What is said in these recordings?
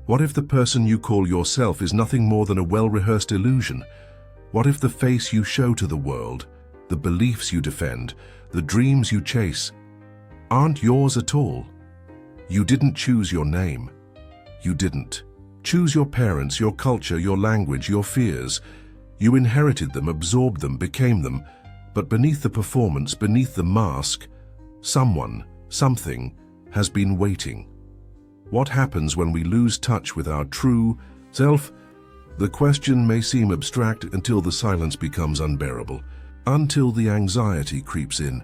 What if the person you call yourself is nothing more than a well-rehearsed illusion? What if the face you show to the world, the beliefs you defend, the dreams you chase, aren't yours at all? You didn't choose your name. You didn't choose your parents, your culture, your language, your fears. You inherited them, absorbed them, became them. But beneath the performance, beneath the mask, someone, something, has been waiting. What happens when we lose touch with our true self? The question may seem abstract until the silence becomes unbearable, until the anxiety creeps in,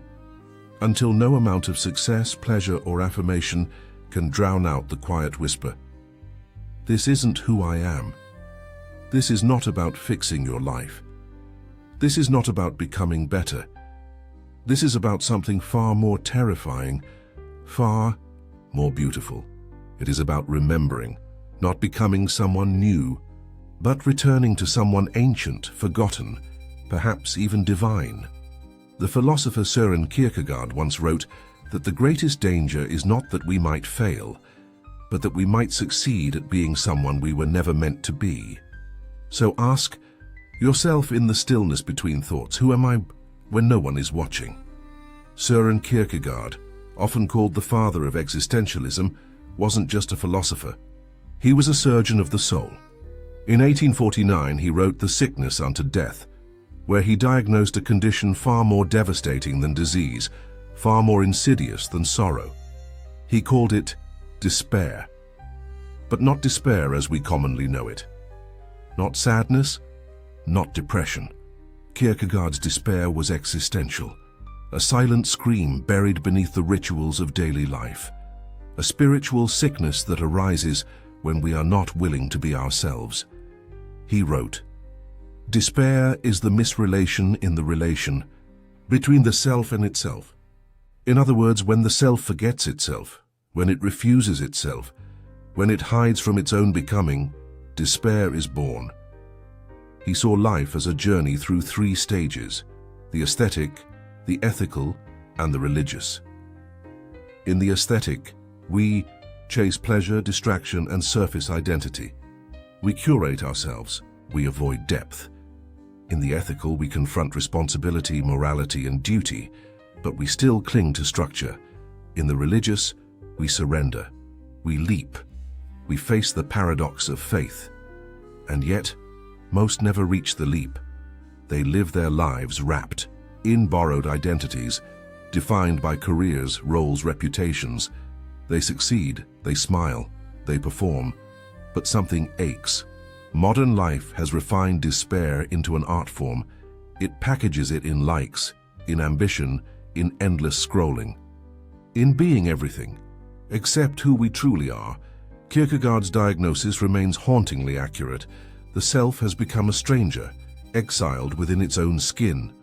until no amount of success, pleasure, or affirmation can drown out the quiet whisper. This isn't who I am. This is not about fixing your life. This is not about becoming better. This is about something far more terrifying, far more beautiful. It is about remembering, not becoming someone new, but returning to someone ancient, forgotten, perhaps even divine. The philosopher Søren Kierkegaard once wrote that the greatest danger is not that we might fail, but that we might succeed at being someone we were never meant to be. So ask yourself in the stillness between thoughts, who am I when no one is watching? Søren Kierkegaard, often called the father of existentialism, wasn't just a philosopher. He was a surgeon of the soul. In 1849, he wrote The Sickness Unto Death, where he diagnosed a condition far more devastating than disease, far more insidious than sorrow. He called it despair. But not despair as we commonly know it. Not sadness, not depression. Kierkegaard's despair was existential, a silent scream buried beneath the rituals of daily life, a spiritual sickness that arises when we are not willing to be ourselves. He wrote, "Despair is the misrelation in the relation between the self and itself. In other words, when the self forgets itself, when it refuses itself, when it hides from its own becoming, despair is born." He saw life as a journey through three stages: the aesthetic, the ethical, and the religious. In the aesthetic, we chase pleasure, distraction, and surface identity. We curate ourselves, we avoid depth. In the ethical, we confront responsibility, morality, and duty, but we still cling to structure. In the religious, we surrender, we leap, we face the paradox of faith. And yet, most never reach the leap. They live their lives wrapped in borrowed identities, defined by careers, roles, reputations. They succeed, they smile, they perform, but something aches. Modern life has refined despair into an art form. It packages it in likes, in ambition, in endless scrolling, in being everything except who we truly are. Kierkegaard's diagnosis remains hauntingly accurate. The self has become a stranger, exiled within its own skin.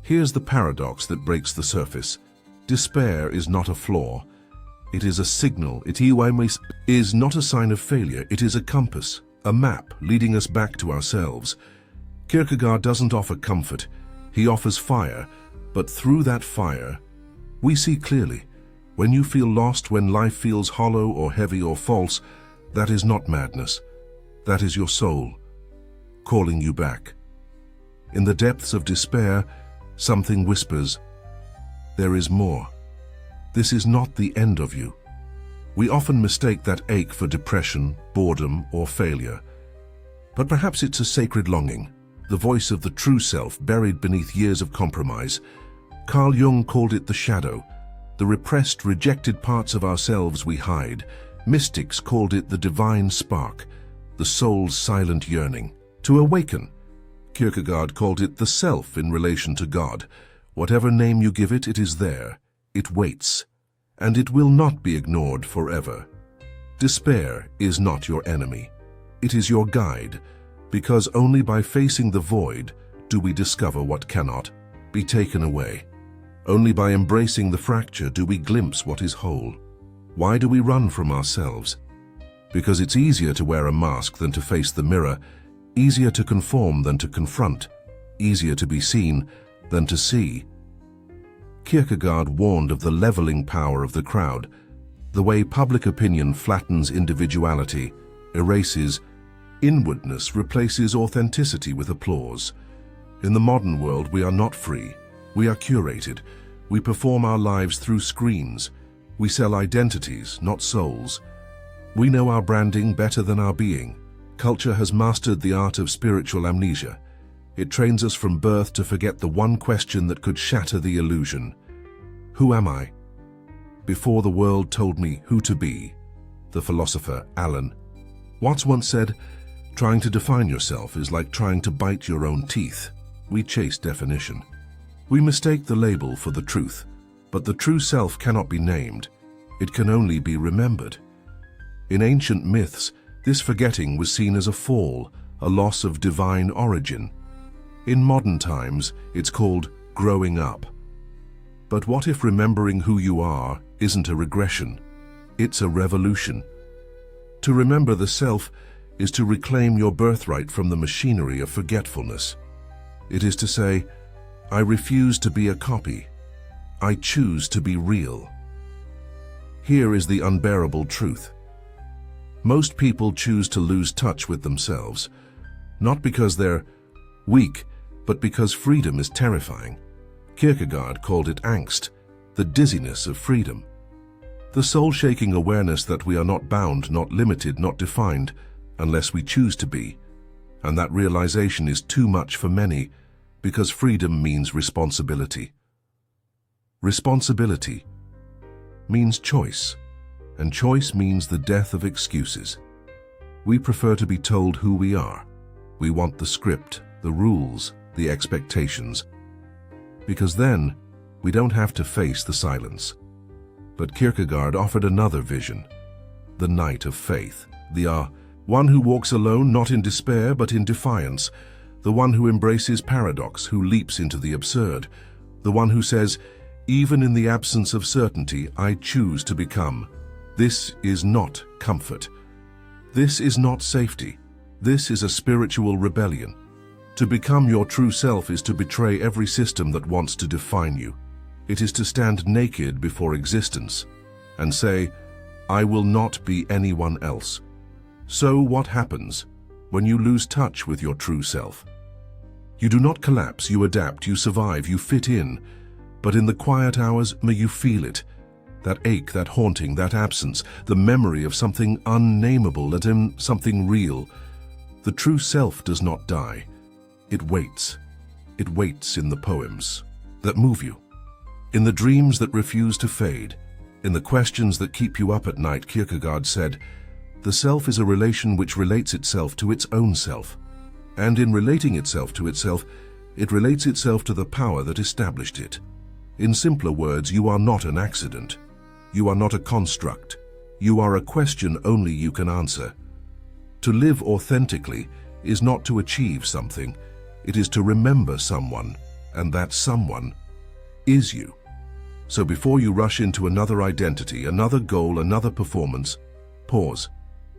Here's the paradox that breaks the surface. Despair is not a flaw. It is a signal. It is not a sign of failure. It is a compass, a map leading us back to ourselves. Kierkegaard doesn't offer comfort. He offers fire, but through that fire, we see clearly. When you feel lost, when life feels hollow or heavy or false, that is not madness. That is your soul calling you back. In the depths of despair, something whispers, there is more. This is not the end of you. We often mistake that ache for depression, boredom, or failure. But perhaps it's a sacred longing, the voice of the true self buried beneath years of compromise. Carl Jung called it the shadow, the repressed, rejected parts of ourselves we hide. Mystics called it the divine spark, the soul's silent yearning to awaken. Kierkegaard called it the self in relation to God. Whatever name you give it, it is there. It waits, and it will not be ignored forever. Despair is not your enemy. It is your guide, because only by facing the void do we discover what cannot be taken away. Only by embracing the fracture do we glimpse what is whole. Why do we run from ourselves? Because it's easier to wear a mask than to face the mirror, easier to conform than to confront, easier to be seen than to see. Kierkegaard warned of the leveling power of the crowd. The way public opinion flattens individuality, erases inwardness, replaces authenticity with applause. In the modern world, we are not free. We are curated. We perform our lives through screens. We sell identities, not souls. We know our branding better than our being. Culture has mastered the art of spiritual amnesia. It trains us from birth to forget the one question that could shatter the illusion. Who am I? Before the world told me who to be. The philosopher Alan Watts once said, "Trying to define yourself is like trying to bite your own teeth." We chase definition. We mistake the label for the truth, but the true self cannot be named. It can only be remembered. In ancient myths, this forgetting was seen as a fall, a loss of divine origin. In modern times, it's called growing up. But what if remembering who you are isn't a regression? It's a revolution. To remember the self is to reclaim your birthright from the machinery of forgetfulness. It is to say, I refuse to be a copy. I choose to be real. Here is the unbearable truth. Most people choose to lose touch with themselves, not because they're weak, but because freedom is terrifying. Kierkegaard called it angst, the dizziness of freedom. The soul-shaking awareness that we are not bound, not limited, not defined, unless we choose to be. And that realization is too much for many, because freedom means responsibility. Responsibility means choice, and choice means the death of excuses. We prefer to be told who we are. We want the script, the rules, the expectations, because then we don't have to face the silence. But Kierkegaard offered another vision, the knight of faith, the one who walks alone, not in despair, but in defiance, the one who embraces paradox, who leaps into the absurd, the one who says, even in the absence of certainty, I choose to become. This is not comfort. This is not safety. This is a spiritual rebellion. To become your true self is to betray every system that wants to define you. It is to stand naked before existence and say, I will not be anyone else. So what happens when you lose touch with your true self? You do not collapse, you adapt, you survive, you fit in. But in the quiet hours, may you feel it. That ache, that haunting, that absence, the memory of something unnameable, something real. The true self does not die. It waits. It waits in the poems that move you, in the dreams that refuse to fade, in the questions that keep you up at night. Kierkegaard said, the self is a relation which relates itself to its own self. And in relating itself to itself, it relates itself to the power that established it. In simpler words, you are not an accident. You are not a construct. You are a question only you can answer. To live authentically is not to achieve something. It is to remember someone, and that someone is you. So before you rush into another identity, another goal, another performance, pause.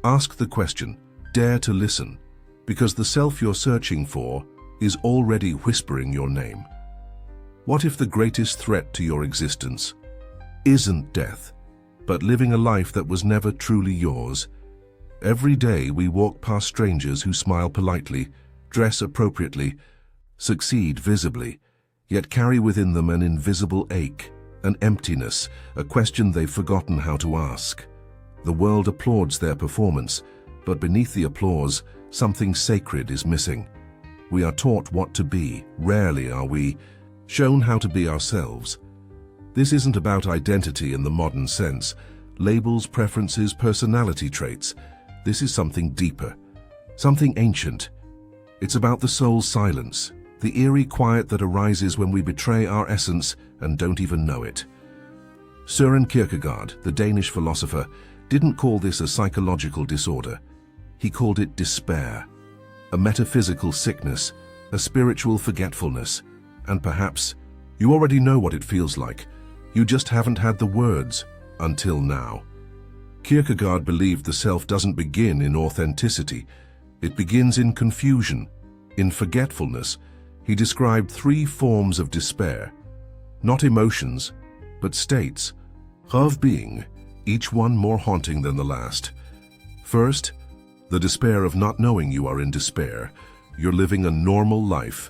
Ask the question, dare to listen, because the self you're searching for is already whispering your name. What if the greatest threat to your existence isn't death, but living a life that was never truly yours? Every day we walk past strangers who smile politely, dress appropriately, succeed visibly, yet carry within them an invisible ache, an emptiness, a question they've forgotten how to ask. The world applauds their performance, but beneath the applause, something sacred is missing. We are taught what to be, rarely are we shown how to be ourselves. This isn't about identity in the modern sense, labels, preferences, personality traits. This is something deeper, something ancient. It's about the soul's silence, the eerie quiet that arises when we betray our essence and don't even know it. Søren Kierkegaard, the Danish philosopher, didn't call this a psychological disorder. He called it despair, a metaphysical sickness, a spiritual forgetfulness. And perhaps you already know what it feels like. You just haven't had the words until now. Kierkegaard believed the self doesn't begin in authenticity. It begins in confusion, in forgetfulness. He described 3 forms of despair, not emotions, but states. Of being, each one more haunting than the last. First, the despair of not knowing you are in despair. You're living a normal life.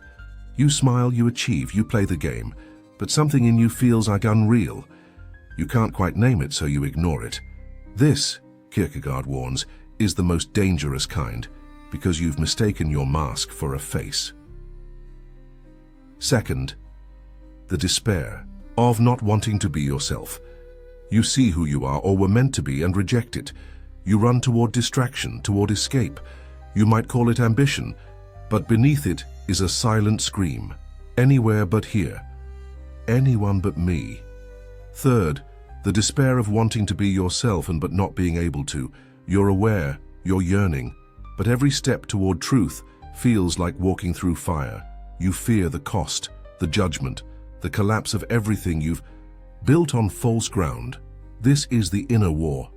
You smile, you achieve, you play the game, but something in you feels like unreal. You can't quite name it, so you ignore it. This, Kierkegaard warns, is the most dangerous kind, because you've mistaken your mask for a face. Second, the despair of not wanting to be yourself. You see who you are or were meant to be and reject it. You run toward distraction, toward escape. You might call it ambition, but beneath it is a silent scream. Anywhere but here. Anyone but me. Third, the despair of wanting to be yourself and but not being able to. You're aware, you're yearning, but every step toward truth feels like walking through fire. You fear the cost, the judgment, the collapse of everything you've built on false ground. This is the inner war.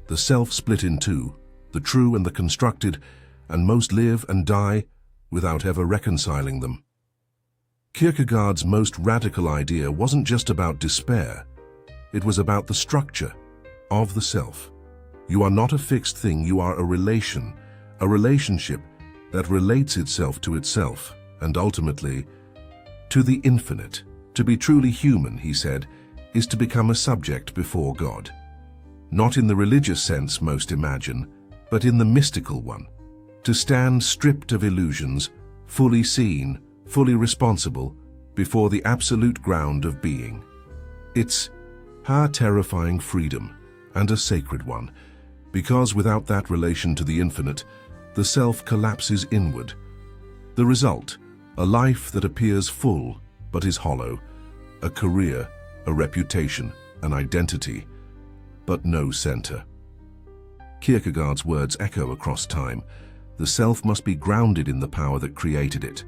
The self split in two, the true and the constructed, and most live and die without ever reconciling them. Kierkegaard's most radical idea wasn't just about despair. It was about the structure of the self. You are not a fixed thing, you are a relation, a relationship that relates itself to itself, and ultimately to the infinite. To be truly human, he said, is to become a subject before God. Not in the religious sense most imagine, but in the mystical one. To stand stripped of illusions, fully seen, fully responsible, before the absolute ground of being. It's a terrifying freedom, and a sacred one, because without that relation to the infinite, the self collapses inward. The result, a life that appears full, but is hollow, a career, a reputation, an identity, but no center. Kierkegaard's words echo across time. The self must be grounded in the power that created it.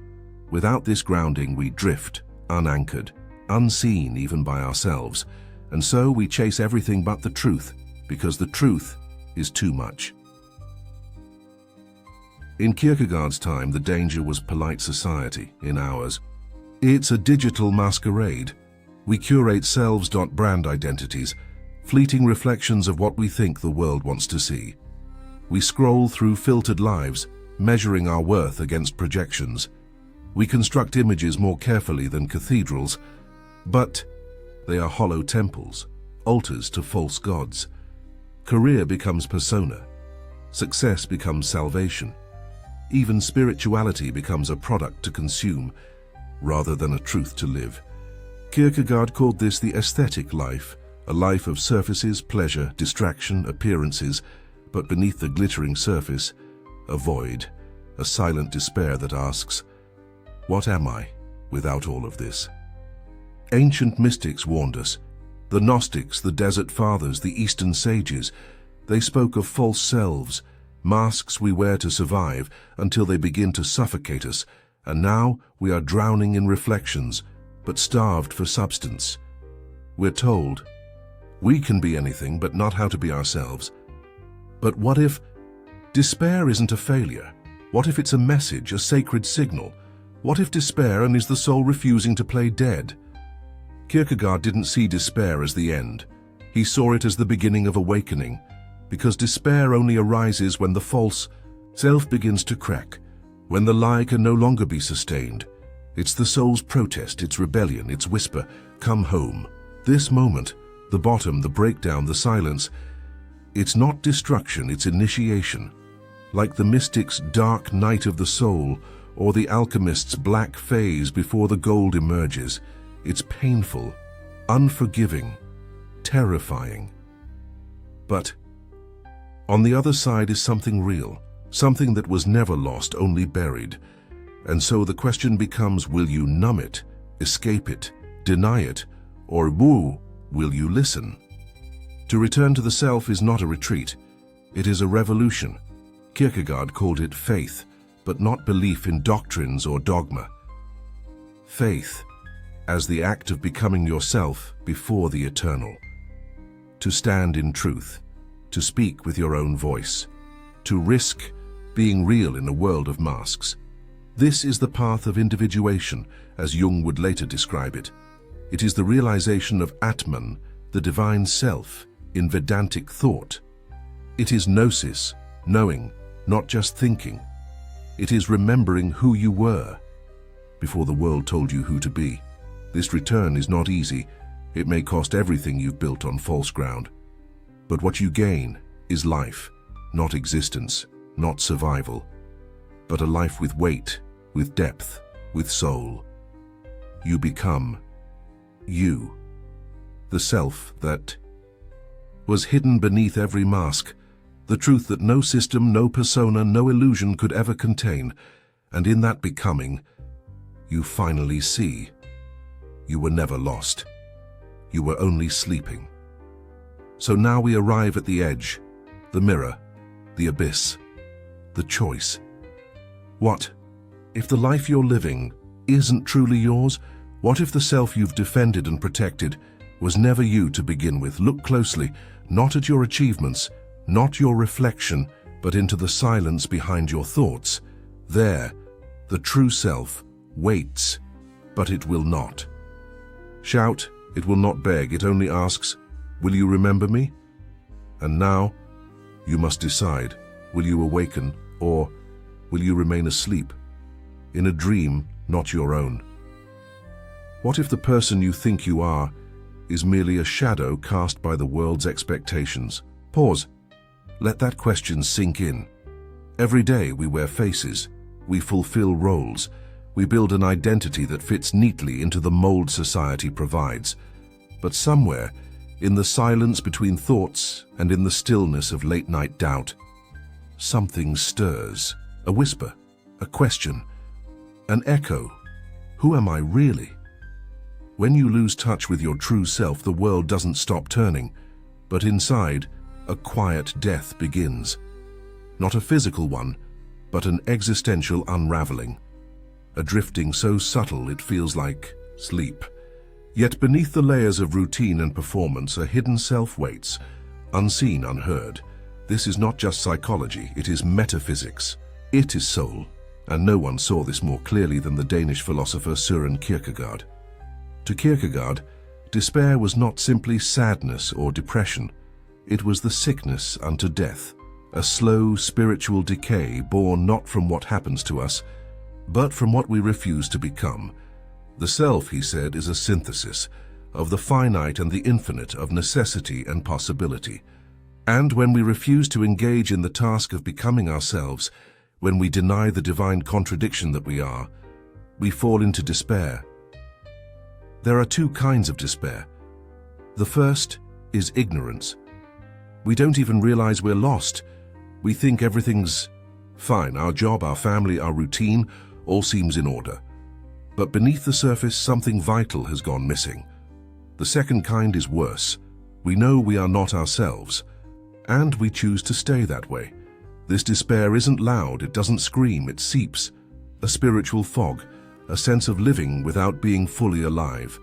Without this grounding, we drift, unanchored, unseen even by ourselves, and so we chase everything but the truth, because the truth is too much. In Kierkegaard's time, the danger was polite society. In ours, it's a digital masquerade. We curate selves.brand identities, fleeting reflections of what we think the world wants to see. We scroll through filtered lives, measuring our worth against projections. We construct images more carefully than cathedrals, but they are hollow temples, altars to false gods. Career becomes persona. Success becomes salvation. Even spirituality becomes a product to consume, rather than a truth to live. Kierkegaard called this the aesthetic life, a life of surfaces, pleasure, distraction, appearances, but beneath the glittering surface, a void, a silent despair that asks, what am I without all of this? Ancient mystics warned us. The Gnostics, the Desert Fathers, the Eastern sages, they spoke of false selves, masks we wear to survive until they begin to suffocate us, and now we are drowning in reflections, but starved for substance. We're told, we can be anything but not how to be ourselves. But what if despair isn't a failure? What if it's a message, a sacred signal? What if despair is the soul refusing to play dead? Kierkegaard didn't see despair as the end. He saw it as the beginning of awakening, because despair only arises when the false self begins to crack, when the lie can no longer be sustained. It's the soul's protest, its rebellion, its whisper, come home. This moment, the bottom, the breakdown, the silence, it's not destruction, it's initiation. Like the mystic's dark night of the soul, or the alchemist's black phase before the gold emerges, it's painful, unforgiving, terrifying. But on the other side is something real, something that was never lost, only buried. And so the question becomes, will you numb it, escape it, deny it, or will you listen? To return to the self is not a retreat. It is a revolution. Kierkegaard called it faith, but not belief in doctrines or dogma. Faith as the act of becoming yourself before the eternal. To stand in truth, to speak with your own voice, to risk being real in a world of masks. This is the path of individuation, as Jung would later describe it. It is the realization of Atman, the divine self, in Vedantic thought. It is gnosis, knowing, not just thinking. It is remembering who you were before the world told you who to be. This return is not easy. It may cost everything you've built on false ground. But what you gain is life, not existence, not survival, but a life with weight, with depth, with soul. You become you, the self that was hidden beneath every mask, the truth that no system, no persona, no illusion could ever contain. And in that becoming, you finally see you were never lost. You were only sleeping. So now we arrive at the edge, the mirror, the abyss, the choice. What if the life you're living isn't truly yours? What if the self you've defended and protected was never you to begin with? Look closely, not at your achievements, not your reflection, but into the silence behind your thoughts. There, the true self waits, but it will not shout, it will not beg, it only asks, will you remember me? And now, you must decide, will you awaken, or will you remain asleep, in a dream not your own? What if the person you think you are is merely a shadow cast by the world's expectations? Pause. Let that question sink in. Every day we wear faces, we fulfill roles, we build an identity that fits neatly into the mold society provides. But somewhere, in the silence between thoughts and in the stillness of late-night doubt, something stirs. A whisper, a question, an echo. Who am I really? When you lose touch with your true self, the world doesn't stop turning, but inside, a quiet death begins. Not a physical one, but an existential unraveling. A drifting so subtle it feels like sleep. Yet beneath the layers of routine and performance, a hidden self waits, unseen, unheard. This is not just psychology, it is metaphysics. It is soul, and no one saw this more clearly than the Danish philosopher Søren Kierkegaard. To Kierkegaard, despair was not simply sadness or depression. It was the sickness unto death, a slow spiritual decay born not from what happens to us, but from what we refuse to become. The self, he said, is a synthesis of the finite and the infinite, of necessity and possibility. And when we refuse to engage in the task of becoming ourselves, when we deny the divine contradiction that we are, we fall into despair. There are two kinds of despair. The first is ignorance. We don't even realize we're lost. We think everything's fine. Our job, our family, our routine, all seems in order. But beneath the surface, something vital has gone missing. The second kind is worse. We know we are not ourselves, and we choose to stay that way. This despair isn't loud, it doesn't scream, it seeps. A spiritual fog, a sense of living without being fully alive.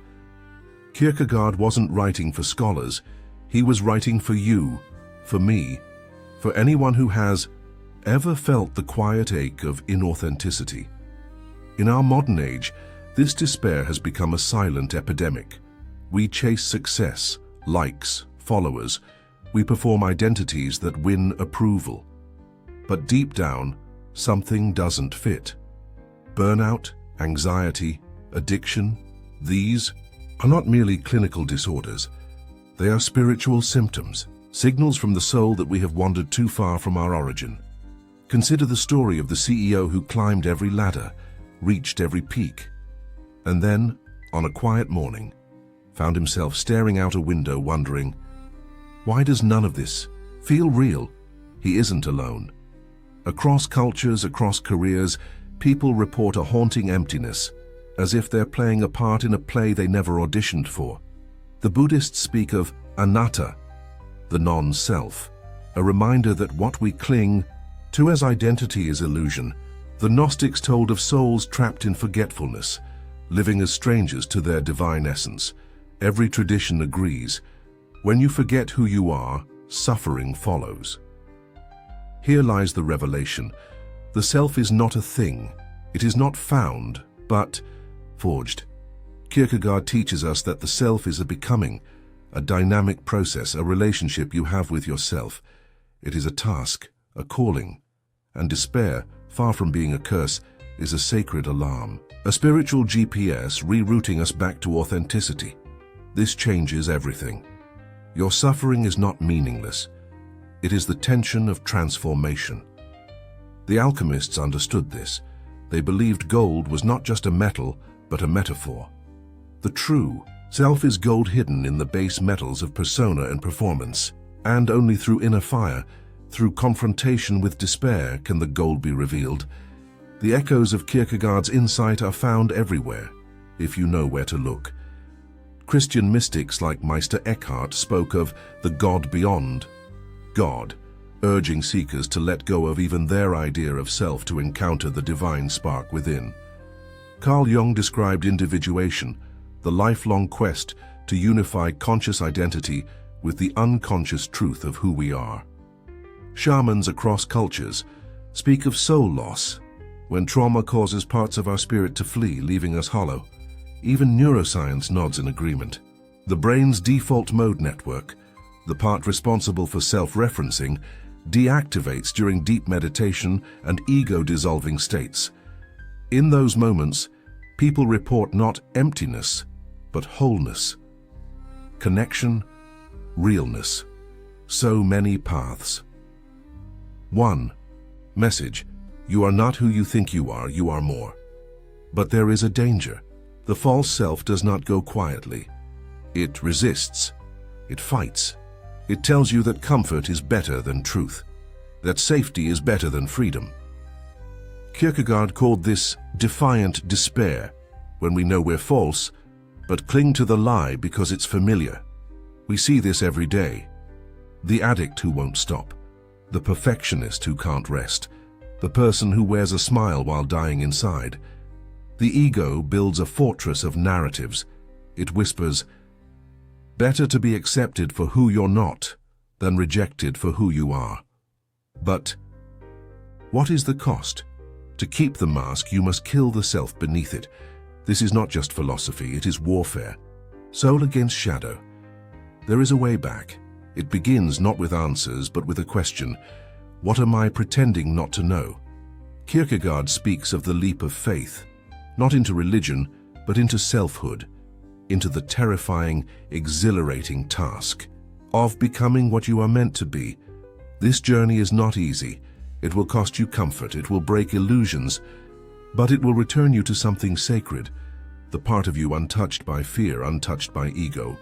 Kierkegaard wasn't writing for scholars. He was writing for you, for me, for anyone who has ever felt the quiet ache of inauthenticity. In our modern age, this despair has become a silent epidemic. We chase success, likes, followers. We perform identities that win approval. But deep down, something doesn't fit. Burnout, anxiety, addiction, these are not merely clinical disorders. They are spiritual symptoms, signals from the soul that we have wandered too far from our origin. Consider the story of the CEO who climbed every ladder, reached every peak, and then, on a quiet morning, found himself staring out a window wondering, why does none of this feel real? He isn't alone. Across cultures, across careers, people report a haunting emptiness, as if they're playing a part in a play they never auditioned for. The Buddhists speak of anatta, the non-self, a reminder that what we cling to as identity is illusion. The Gnostics told of souls trapped in forgetfulness, living as strangers to their divine essence. Every tradition agrees. When you forget who you are, suffering follows. Here lies the revelation. The self is not a thing. It is not found, but forged. Kierkegaard teaches us that the self is a becoming, a dynamic process, a relationship you have with yourself. It is a task, a calling, and despair, far from being a curse, is a sacred alarm, a spiritual GPS rerouting us back to authenticity. This changes everything. Your suffering is not meaningless. It is the tension of transformation. The alchemists understood this. They believed gold was not just a metal, but a metaphor. The true self is gold hidden in the base metals of persona and performance, and only through inner fire, through confrontation with despair, can the gold be revealed. The echoes of Kierkegaard's insight are found everywhere, if you know where to look. Christian mystics like Meister Eckhart spoke of the God beyond. God, urging seekers to let go of even their idea of self to encounter the divine spark within. Carl Jung described individuation, the lifelong quest to unify conscious identity with the unconscious truth of who we are. Shamans across cultures speak of soul loss, when trauma causes parts of our spirit to flee, leaving us hollow. Even neuroscience nods in agreement. The brain's default mode network, the part responsible for self-referencing, deactivates during deep meditation and ego-dissolving states. In those moments, people report not emptiness, but wholeness, connection, realness. So many paths. 1. Message: you are not who you think you are more. But there is a danger. The false self does not go quietly. It resists. It fights. It tells you that comfort is better than truth, that safety is better than freedom. Kierkegaard called this defiant despair, when we know we're false, but cling to the lie because it's familiar. We see this every day. The addict who won't stop, the perfectionist who can't rest, the person who wears a smile while dying inside. The ego builds a fortress of narratives. It whispers, better to be accepted for who you're not than rejected for who you are. But what is the cost? To keep the mask, you must kill the self beneath it. This is not just philosophy, it is warfare. Soul against shadow. There is a way back. It begins not with answers, but with a question. What am I pretending not to know? Kierkegaard speaks of the leap of faith, not into religion, but into selfhood, into the terrifying, exhilarating task of becoming what you are meant to be. This journey is not easy. It will cost you comfort, it will break illusions, but it will return you to something sacred, the part of you untouched by fear, untouched by ego.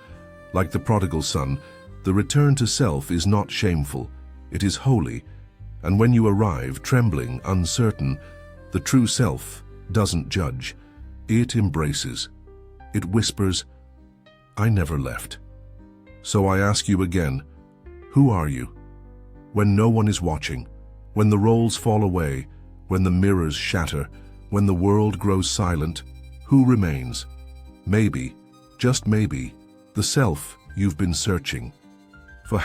Like the prodigal son, the return to self is not shameful, it is holy, and when you arrive, trembling, uncertain, the true self doesn't judge. It embraces. It whispers, I never left. So I ask you again, who are you? When no one is watching, when the roles fall away, when the mirrors shatter, when the world grows silent, who remains? Maybe, just maybe, the self you've been searching for.